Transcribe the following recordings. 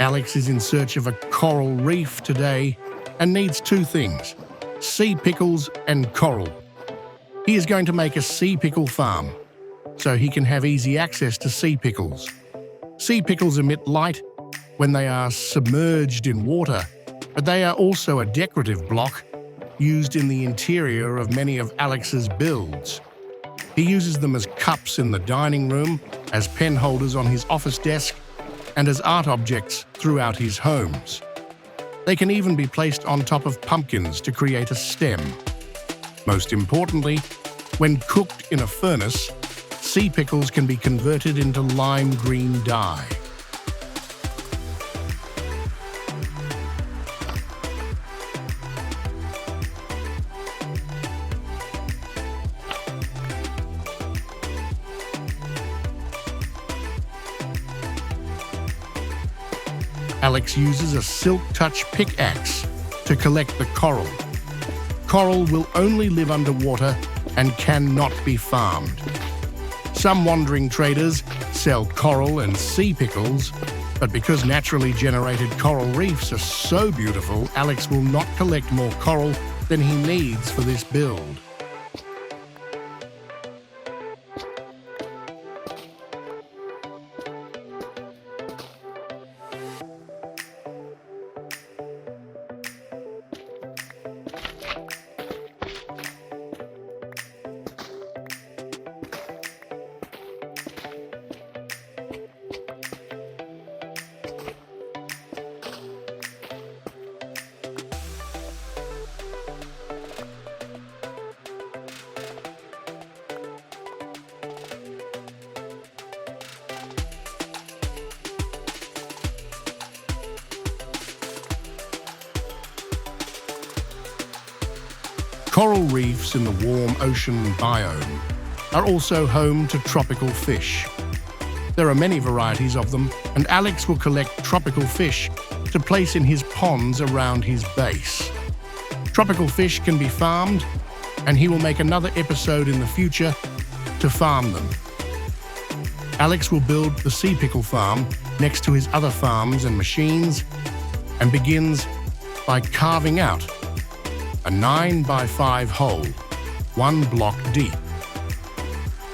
Alex is in search of a coral reef today and needs two things: sea pickles and coral. He is going to make a sea pickle farm so he can have easy access to sea pickles. Sea pickles emit light when they are submerged in water, but they are also a decorative block used in the interior of many of Alex's builds. He uses them as cups in the dining room, as pen holders on his office desk, and as art objects throughout his homes. They can even be placed on top of pumpkins to create a stem. Most importantly, when cooked in a furnace, sea pickles can be converted into lime green dye. Alex uses a silk touch pickaxe to collect the coral. Coral will only live underwater and cannot be farmed. Some wandering traders sell coral and sea pickles, but because naturally generated coral reefs are so beautiful, Alex will not collect more coral than he needs for this build. Coral reefs in the warm ocean biome are also home to tropical fish. There are many varieties of them, and Alex will collect tropical fish to place in his ponds around his base. Tropical fish can be farmed, and he will make another episode in the future to farm them. Alex will build the sea pickle farm next to his other farms and machines, and begins by carving out a 9x5 hole, 1 block deep.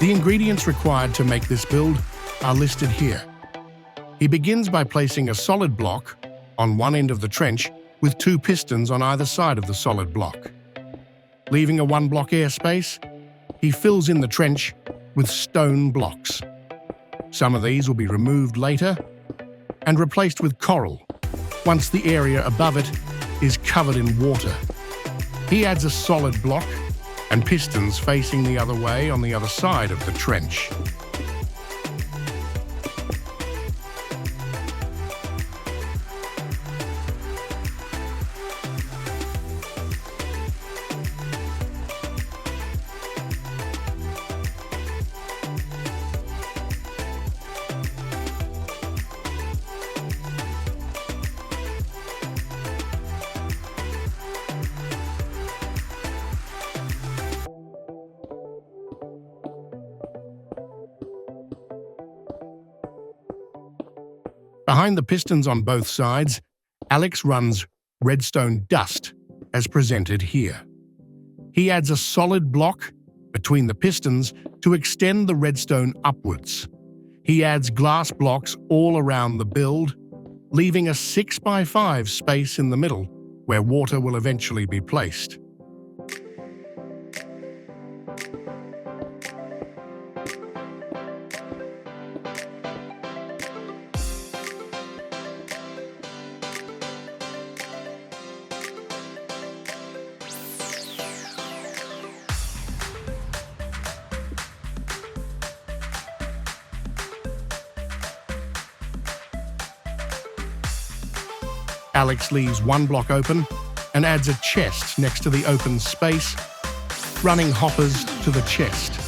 The ingredients required to make this build are listed here. He begins by placing a solid block on one end of the trench with 2 pistons on either side of the solid block. Leaving a 1 block airspace, he fills in the trench with stone blocks. Some of these will be removed later and replaced with coral once the area above it is covered in water. He adds a solid block and pistons facing the other way on the other side of the trench. Behind the pistons on both sides, Alex runs redstone dust, as presented here. He adds a solid block between the pistons to extend the redstone upwards. He adds glass blocks all around the build, leaving a 6x5 space in the middle where water will eventually be placed. Alex leaves 1 block open and adds a chest next to the open space, running hoppers to the chest.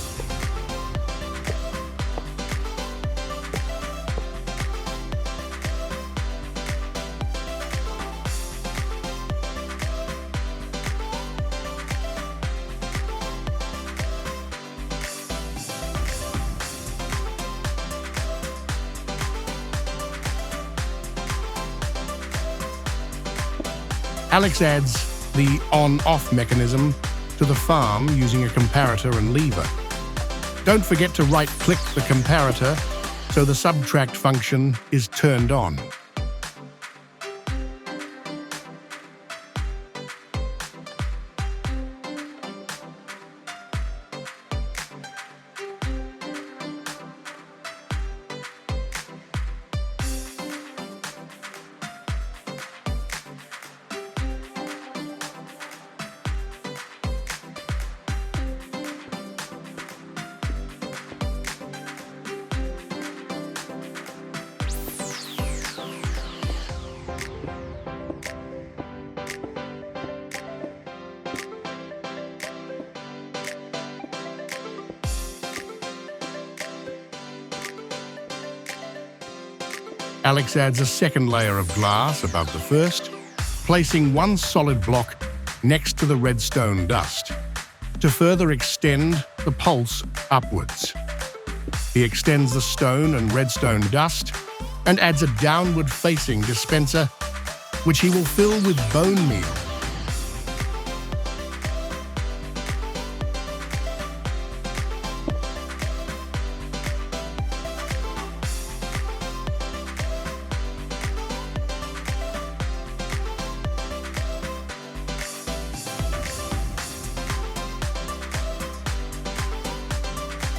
Alex adds the on-off mechanism to the farm using a comparator and lever. Don't forget to right-click the comparator so the subtract function is turned on. Alex adds a second layer of glass above the first, placing one solid block next to the redstone dust to further extend the pulse upwards. He extends the stone and redstone dust and adds a downward-facing dispenser, which he will fill with bone meal.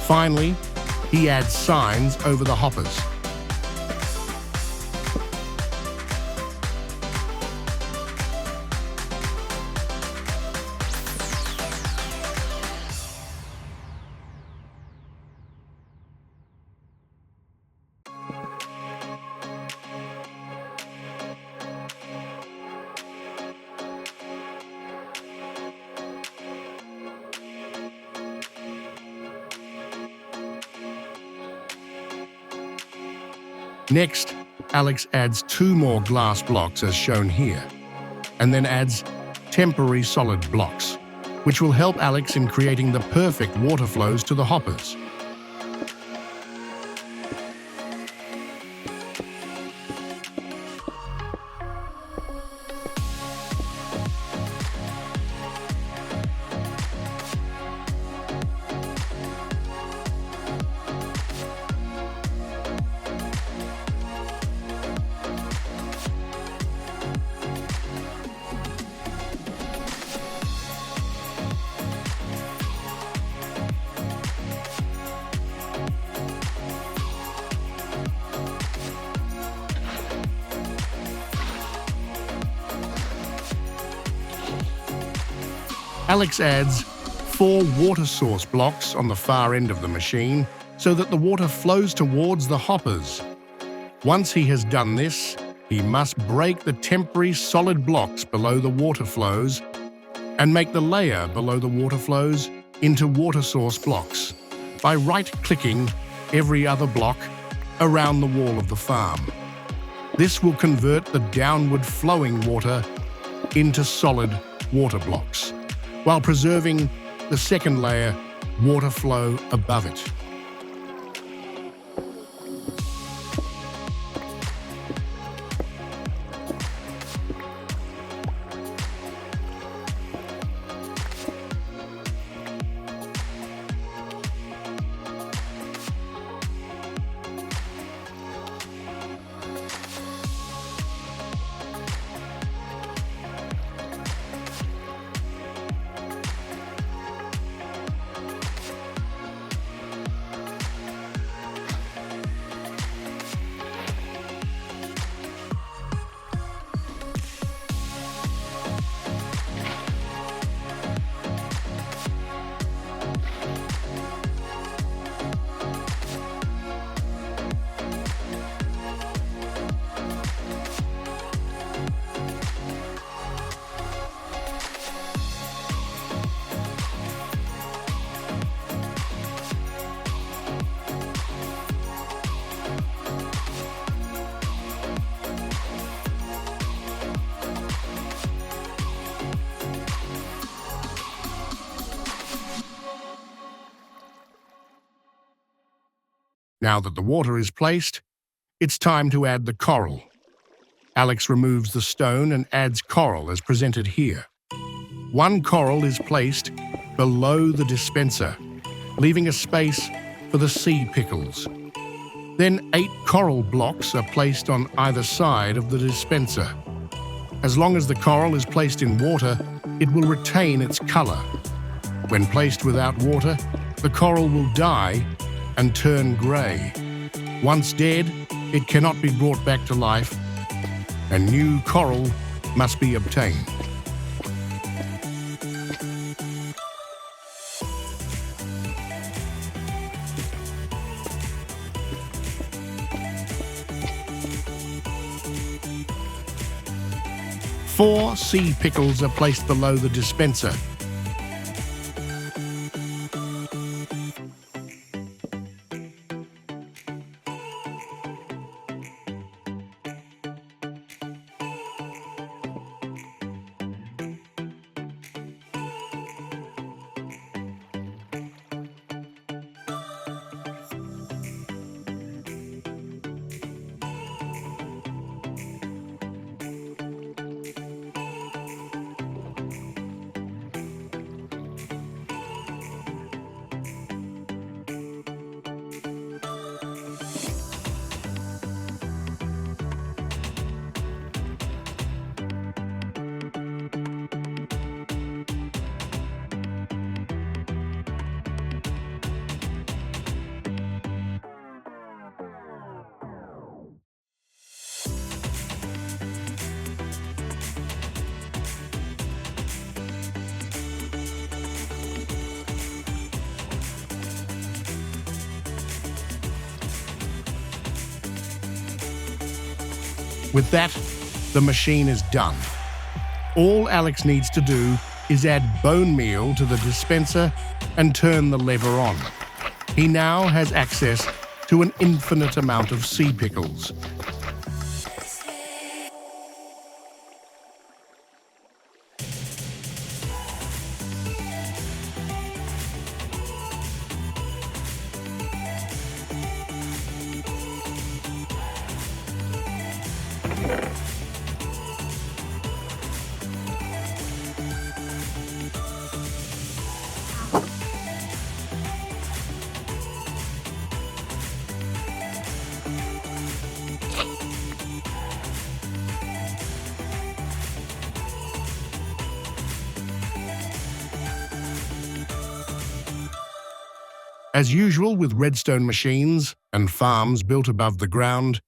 Finally, he adds signs over the hoppers. Next, Alex adds 2 more glass blocks as shown here, and then adds temporary solid blocks, which will help Alex in creating the perfect water flows to the hoppers. Alex adds 4 water source blocks on the far end of the machine so that the water flows towards the hoppers. Once he has done this, he must break the temporary solid blocks below the water flows and make the layer below the water flows into water source blocks by right-clicking every other block around the wall of the farm. This will convert the downward flowing water into solid water blocks, while preserving the second layer water flow above it. Now that the water is placed, it's time to add the coral. Alex removes the stone and adds coral as presented here. One coral is placed below the dispenser, leaving a space for the sea pickles. Then 8 coral blocks are placed on either side of the dispenser. As long as the coral is placed in water, it will retain its color. When placed without water, the coral will die and turn gray. Once dead, it cannot be brought back to life, and new coral must be obtained. Four sea pickles are placed below the dispenser. With that, the machine is done. All Alex needs to do is add bone meal to the dispenser and turn the lever on. He now has access to an infinite amount of sea pickles. As usual with redstone machines and farms built above the ground,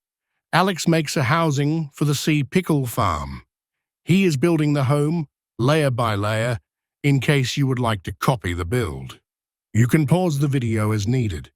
Alex makes a housing for the sea pickle farm. He is building the home layer by layer in case you would like to copy the build. You can pause the video as needed.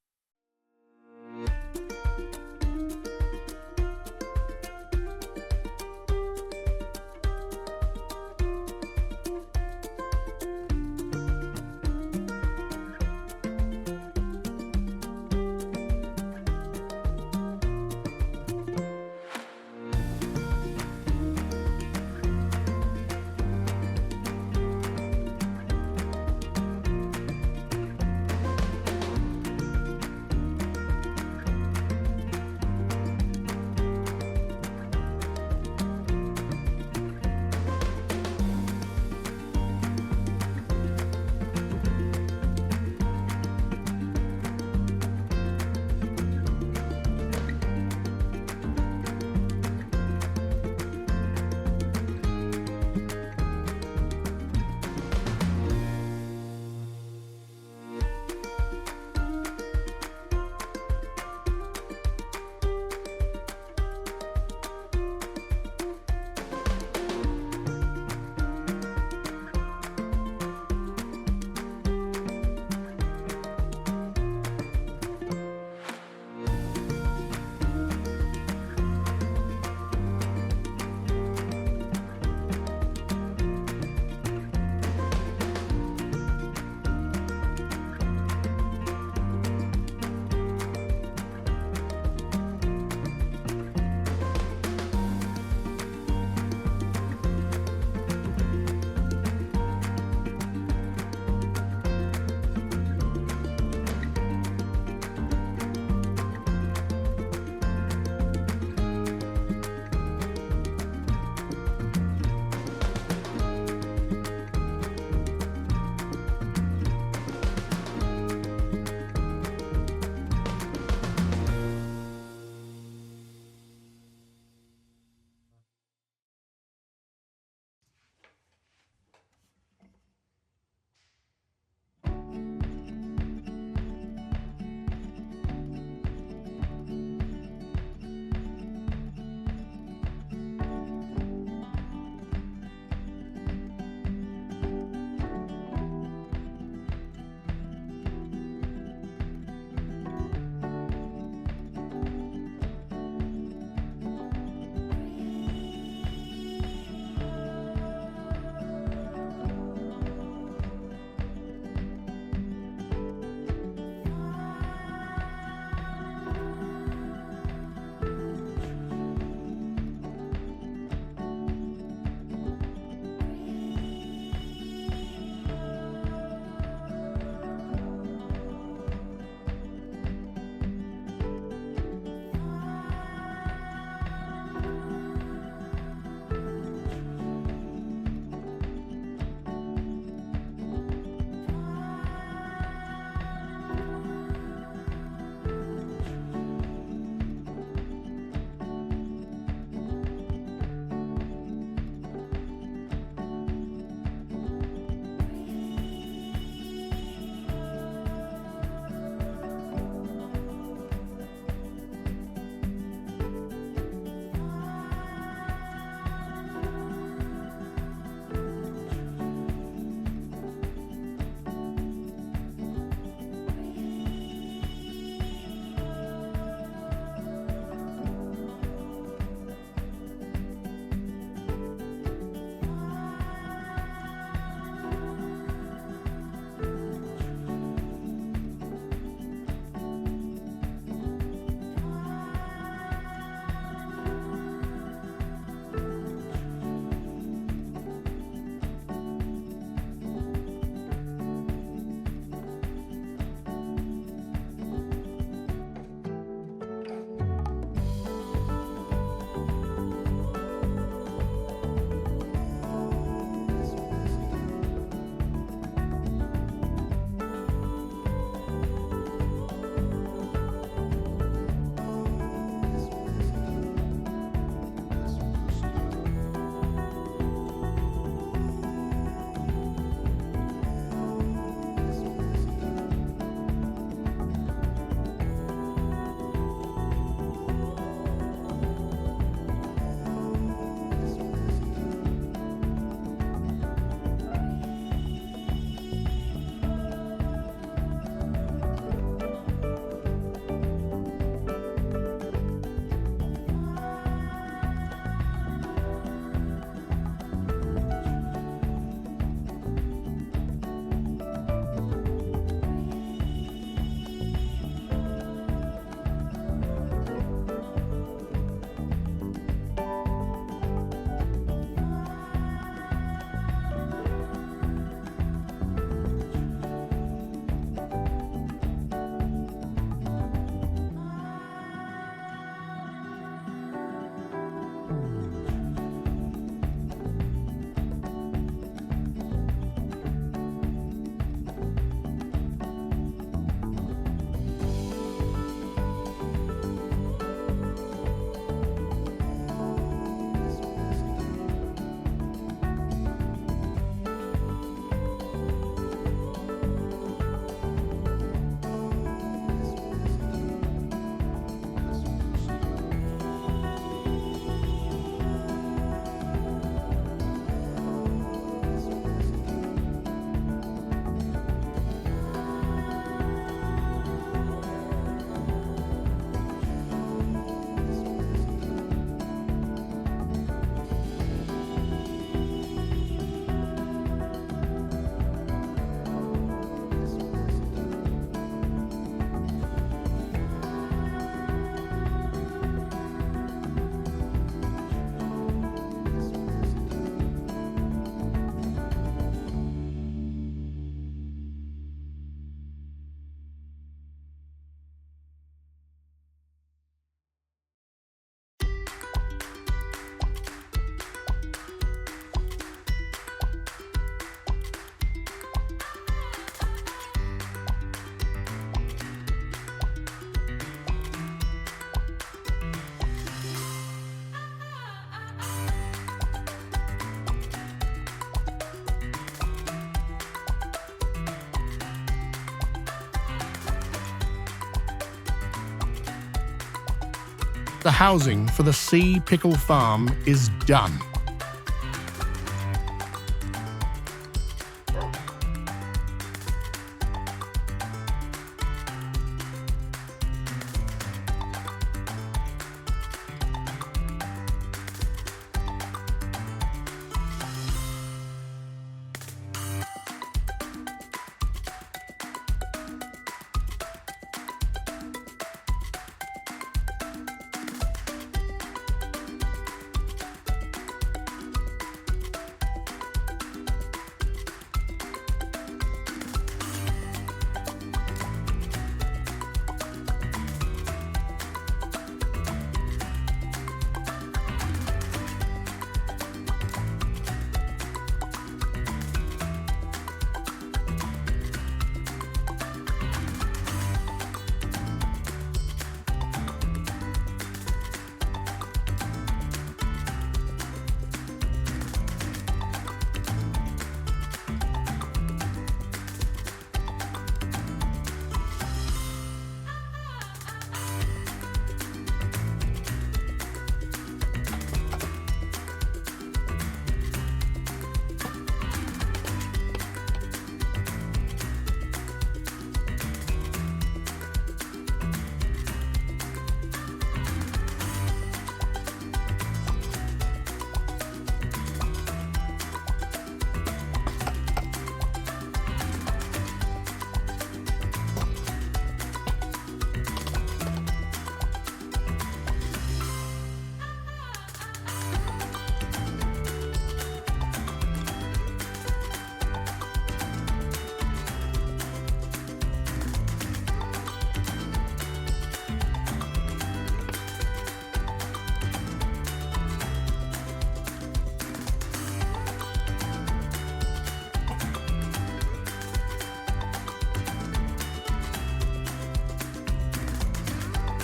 The housing for the sea pickle farm is done.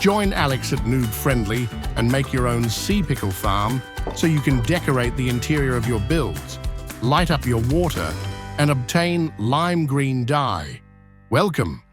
Join Alex at Nude Friendly and make your own sea pickle farm so you can decorate the interior of your builds, light up your water, and obtain lime green dye. Welcome!